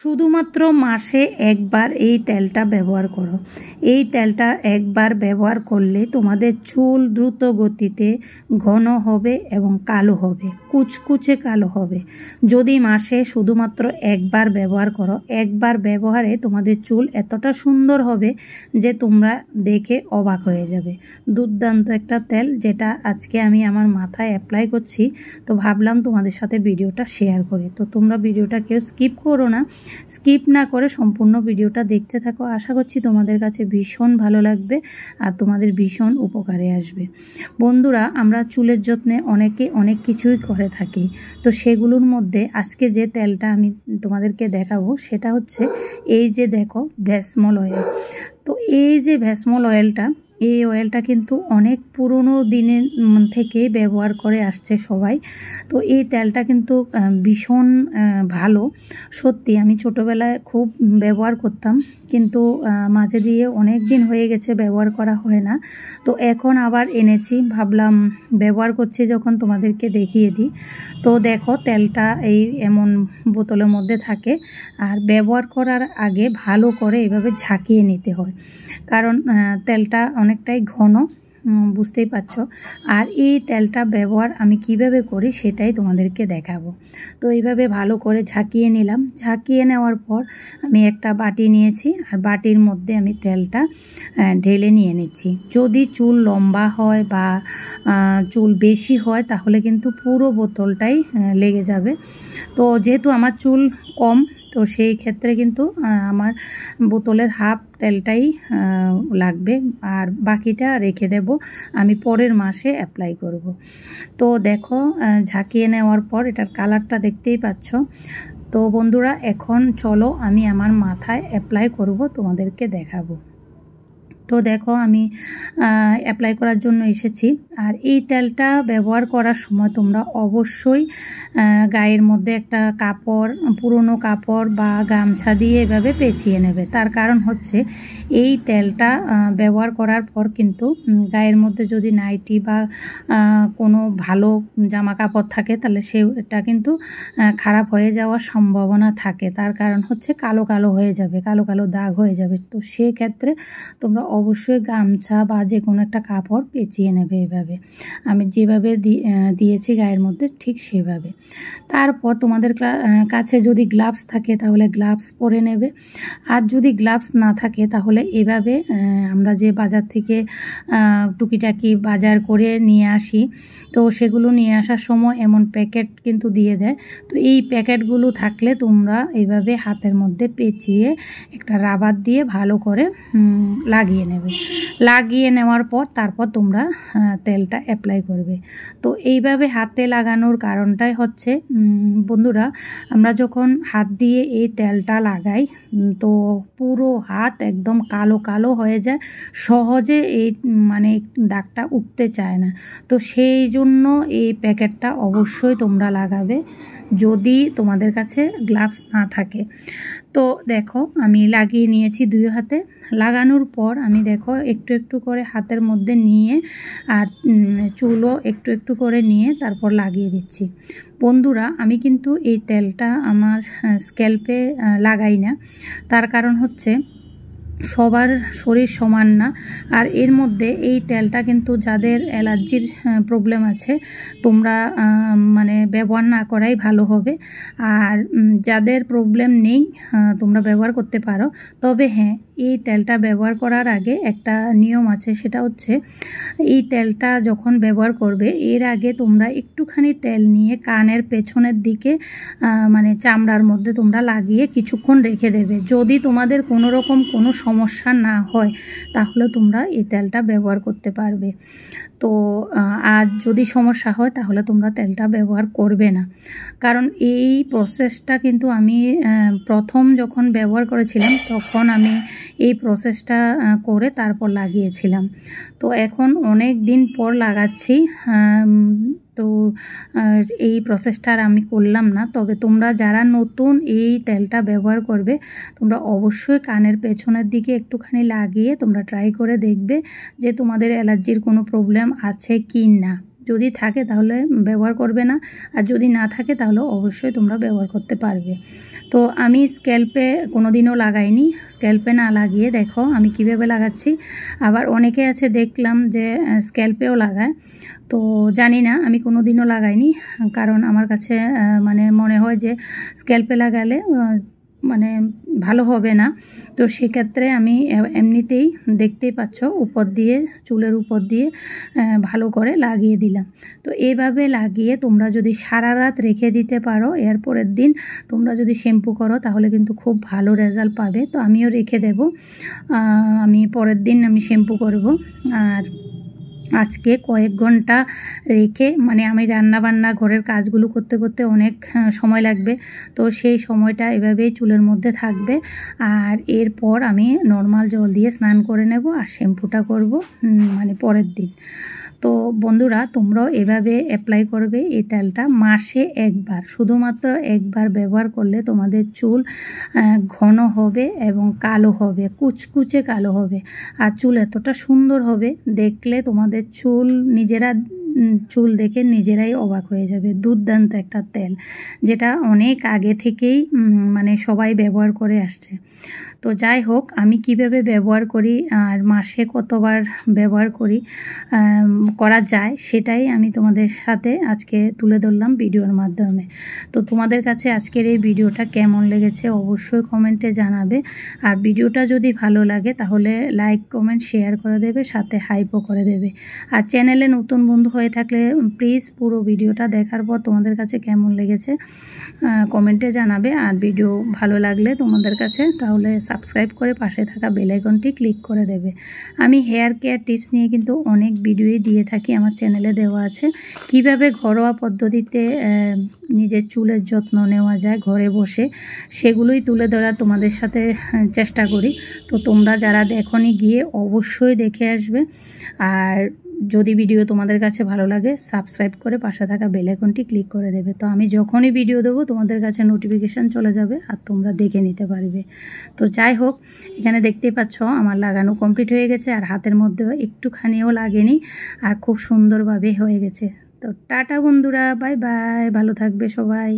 শুধুমাত্র মাসে একবার এই তেলটা ব্যবহার করো। এই তেলটা একবার ব্যবহার করলে তোমাদের চুল দ্রুত গতিতে ঘন হবে এবং কালো হবে, কুচকুচে কালো হবে। যদি মাসে শুধুমাত্র একবার ব্যবহার করো, একবার ব্যবহারে তোমাদের চুল এতটা সুন্দর হবে যে তোমরা দেখে অবাক হয়ে যাবে। দুর্দান্ত একটা তেল, যেটা আজকে আমি আমার মাথায় অ্যাপ্লাই করছি। তো ভাবলাম তোমাদের সাথে ভিডিওটা শেয়ার করি। তো তোমরা ভিডিওটা কেউ স্কিপ করো না, স্কিপ না করে সম্পূর্ণ ভিডিওটা দেখতে থাকো। আশা করছি তোমাদের কাছে ভীষণ ভালো লাগবে আর তোমাদের ভীষণ উপকারে আসবে। বন্ধুরা, আমরা চুলের যত্নে অনেকে অনেক কিছুই করে থাকি। তো সেগুলোর মধ্যে আজকে যে তেলটা আমি তোমাদেরকে দেখাবো সেটা হচ্ছে এই যে দেখো, ভ্যাসমল অয়েল। তো এই যে ভ্যাসমল অয়েলটা, এই অয়েলটা কিন্তু অনেক পুরনো দিনের থেকে ব্যবহার করে আসছে সবাই। তো এই তেলটা কিন্তু ভীষণ ভালো। সত্যি আমি ছোটোবেলায় খুব ব্যবহার করতাম, কিন্তু মাঝে দিয়ে অনেক দিন হয়ে গেছে ব্যবহার করা হয় না। তো এখন আবার এনেছি, ভাবলাম ব্যবহার করছি যখন তোমাদেরকে দেখিয়ে দিই। তো দেখো, তেলটা এই এমন বোতলের মধ্যে থাকে, আর ব্যবহার করার আগে ভালো করে এভাবে ঝাঁকিয়ে নিতে হয়, কারণ তেলটা অনেকটাই ঘন, বুঝতেই পারছো। আর এই তেলটা ব্যবহার আমি কিভাবে করি সেটাই তোমাদেরকে দেখাবো। তো এইভাবে ভালো করে ঝাঁকিয়ে নিলাম। ঝাঁকিয়ে নেওয়ার পর আমি একটা বাটি নিয়েছি, আর বাটির মধ্যে আমি তেলটা ঢেলে নিয়ে নিচ্ছি। যদি চুল লম্বা হয় বা চুল বেশি হয় তাহলে কিন্তু পুরো বোতলটাই লেগে যাবে। তো যেহেতু আমার চুল কম, তো সেই ক্ষেত্রে কিন্তু আমার বোতলের হাফ তেলটাই লাগবে, আর বাকিটা রেখে দেব, আমি পরের মাসে অ্যাপ্লাই করব। তো দেখো, ঝাঁকিয়ে নেওয়ার পর এটার কালারটা দেখতেই পাচ্ছ। তো বন্ধুরা, এখন চলো আমি আমার মাথায় অ্যাপ্লাই করব, তোমাদেরকে দেখাবো। তো দেখো, আমি অ্যাপ্লাই করার জন্য এসেছি। আর এই তেলটা ব্যবহার করার সময় তোমরা অবশ্যই গায়ের মধ্যে একটা কাপড়, পুরনো কাপড় বা গামছা দিয়ে এভাবে পেঁচিয়ে নেবে। তার কারণ হচ্ছে এই তেলটা ব্যবহার করার পর কিন্তু গায়ের মধ্যে যদি নাইটি বা কোনো ভালো জামা কাপড় থাকে তাহলে সেটা কিন্তু খারাপ হয়ে যাওয়ার সম্ভাবনা থাকে। তার কারণ হচ্ছে কালো কালো হয়ে যাবে, কালো কালো দাগ হয়ে যাবে। তো সেক্ষেত্রে তোমরা অবশ্যই গামছা বা যে কোনো একটা কাপড় পেঁচিয়ে নেবে এভাবে, আমি যেভাবে দিয়েছি গায়ের মধ্যে ঠিক সেভাবে। তারপর তোমাদের কাছে যদি গ্লাভস থাকে তাহলে গ্লাভস পরে নেবে, আর যদি গ্লাভস না থাকে তাহলে এভাবে আমরা যে বাজার থেকে টুকিটাকি বাজার করে নিয়ে আসি, তো সেগুলো নিয়ে আসার সময় এমন প্যাকেট কিন্তু দিয়ে দেয়। তো এই প্যাকেটগুলো থাকলে তোমরা এইভাবে হাতের মধ্যে পেঁচিয়ে একটা রাবার দিয়ে ভালো করে লাগিয়ে নেবে। লাগিয়ে নেওয়ার পর তারপর তোমরা তেলটা অ্যাপ্লাই করবে। তো এইভাবে হাতে লাগানোর কারণটাই হচ্ছে, বন্ধুরা, আমরা যখন হাত দিয়ে এই তেলটা লাগাই তো পুরো হাত একদম কালো কালো হয়ে যায়, সহজে এই মানে দাগটা উঠতে চায় না। তো সেই জন্য এই প্যাকেটটা অবশ্যই তোমরা লাগাবে যদি তোমাদের কাছে গ্লাভস না থাকে। তো দেখো, আমি লাগিয়ে নিয়েছি দুই হাতে। লাগানোর পর আমি দেখো একটু একটু করে হাতের মধ্যে নিয়ে আর চুলও একটু একটু করে নিয়ে তারপর লাগিয়ে দিচ্ছি। বন্ধুরা, আমি কিন্তু এই তেলটা আমার স্ক্যাল্পে লাগাই না, তার কারণ হচ্ছে সবার শরীর সমান না। আর এর মধ্যে এই তেলটা কিন্তু যাদের অ্যালার্জির প্রবলেম আছে তোমরা মানে ব্যবহার না করাই ভালো হবে। আর যাদের প্রবলেম নেই তোমরা ব্যবহার করতে পারো। তবে হ্যাঁ, এই তেলটা ব্যবহার করার আগে একটা নিয়ম আছে, সেটা হচ্ছে এই তেলটা যখন ব্যবহার করবে এর আগে তোমরা একটুখানি তেল নিয়ে কানের পেছনের দিকে মানে চামড়ার মধ্যে তোমরা লাগিয়ে কিছুক্ষণ রেখে দেবে। যদি তোমাদের কোনো রকম কোনো সমস্যা না হয় তাহলে তোমরা এই তেলটা ব্যবহার করতে পারবে। তো আর যদি সমস্যা হয় তাহলে তোমরা তেলটা ব্যবহার করবে না, কারণ এই প্রসেসটা কিন্তু আমি প্রথম যখন ব্যবহার করেছিলাম তখন আমি এই প্রসেসটা করে তারপর লাগিয়েছিলাম। তো এখন অনেক দিন পর লাগাচ্ছি, তো এই প্রসেসটা আর আমি করলাম না। তবে তোমরা যারা নতুন এই তেলটা ব্যবহার করবে তোমরা অবশ্যই কানের পেছনের দিকে একটুখানি লাগিয়ে তোমরা ট্রাই করে দেখবে যে তোমাদের অ্যালার্জির কোনো প্রবলেম আছে কি না। যদি থাকে তাহলে ব্যবহার করবে না, আর যদি না থাকে তাহলে অবশ্যই তোমরা ব্যবহার করতে পারবে। তো আমি স্ক্যাল্পে কোনো দিনও লাগাইনি, স্ক্যাল্পে না লাগিয়ে দেখো আমি কিভাবে লাগাচ্ছি। আবার অনেকে আছে দেখলাম যে স্ক্যাল্পেও লাগায়, তো জানি না, আমি কোনো দিনও লাগাইনি, কারণ আমার কাছে মানে মনে হয় যে স্ক্যাল্পে লাগালে মানে ভালো হবে না। তো সেক্ষেত্রে আমি এমনিতেই দেখতেই পাচ্ছ উপর দিয়ে, চুলের উপর দিয়ে ভালো করে লাগিয়ে দিলাম। তো এইভাবে লাগিয়ে তোমরা যদি সারা রাত রেখে দিতে পারো, এর পরের দিন তোমরা যদি শ্যাম্পু করো তাহলে কিন্তু খুব ভালো রেজাল্ট পাবে। তো আমিও রেখে দেব, আমি পরের দিন আমি শ্যাম্পু করব। আর আজকে কয়েক ঘন্টা রেখে, মানে আমি রান্নাবান্না ঘরের কাজগুলো করতে করতে অনেক সময় লাগবে, তো সেই সময়টা এভাবেই চুলের মধ্যে থাকবে। আর এরপর আমি নর্মাল জল দিয়ে স্নান করে নেব আর শ্যাম্পুটা করব মানে পরের দিন। তো বন্ধুরা তোমরাও এভাবে অ্যাপ্লাই করবে এই তেলটা মাসে একবার, শুধুমাত্র একবার ব্যবহার করলে তোমাদের চুল ঘন হবে এবং কালো হবে, কুচকুচে কালো হবে, আর চুল এতটা সুন্দর হবে দেখলে তোমাদের চুল নিজেরা চুল দেখে নিজেরাই অবাক হয়ে যাবে। দুর্দান্ত একটা তেল, যেটা অনেক আগে থেকেই মানে সবাই ব্যবহার করে আসছে। তো যাই হোক, আমি কিভাবে ব্যবহার করি আর মাসে কতবার ব্যবহার করা যায় সেটাই আমি তোমাদের সাথে আজকে তুলে ধরলাম ভিডিওর মাধ্যমে। তো তোমাদের কাছে আজকের এই ভিডিওটা কেমন লেগেছে অবশ্যই কমেন্টে জানাবে। আর ভিডিওটা যদি ভালো লাগে তাহলে লাইক কমেন্ট শেয়ার করে দেবে, সাথে হাইপও করে দেবে। আর চ্যানেলে নতুন বন্ধু হয়ে থাকলে প্লিজ পুরো ভিডিওটা দেখার পর তোমাদের কাছে কেমন লেগেছে কমেন্টে জানাবে। আর ভিডিও ভালো লাগলে তোমাদের কাছে তাহলে সাবস্ক্রাইব করে পাশে থাকা বেল আইকনটি ক্লিক করে দেবে। আমি হেয়ার কেয়ার টিপস নিয়ে কিন্তু অনেক ভিডিওই দিয়ে থাকি, আমার চ্যানেলে দেওয়া আছে। কিভাবে ঘরোয়া পদ্ধতিতে নিজের চুলের যত্ন নেওয়া যায় ঘরে বসে, সেগুলোই তুলে ধরার তোমাদের সাথে চেষ্টা করি। তো তোমরা যারা দেখোনি গিয়ে অবশ্যই দেখে আসবে। আর যদি ভিডিও তোমাদের কাছে ভালো লাগে সাবস্ক্রাইব করে পাশে থাকা বেল আইকনটি ক্লিক করে দেবে। তো আমি যখনই ভিডিও দেবো তোমাদের কাছে নোটিফিকেশান চলে যাবে আর তোমরা দেখে নিতে পারবে। তো যাই হোক, এখানে দেখতেই পাচ্ছ আমার লাগানো কমপ্লিট হয়ে গেছে, আর হাতের মধ্যেও একটুখানিও লাগেনি, আর খুব সুন্দরভাবে হয়ে গেছে। তো টাটা বন্ধুরা, বাই বাই, ভালো থাকবে সবাই।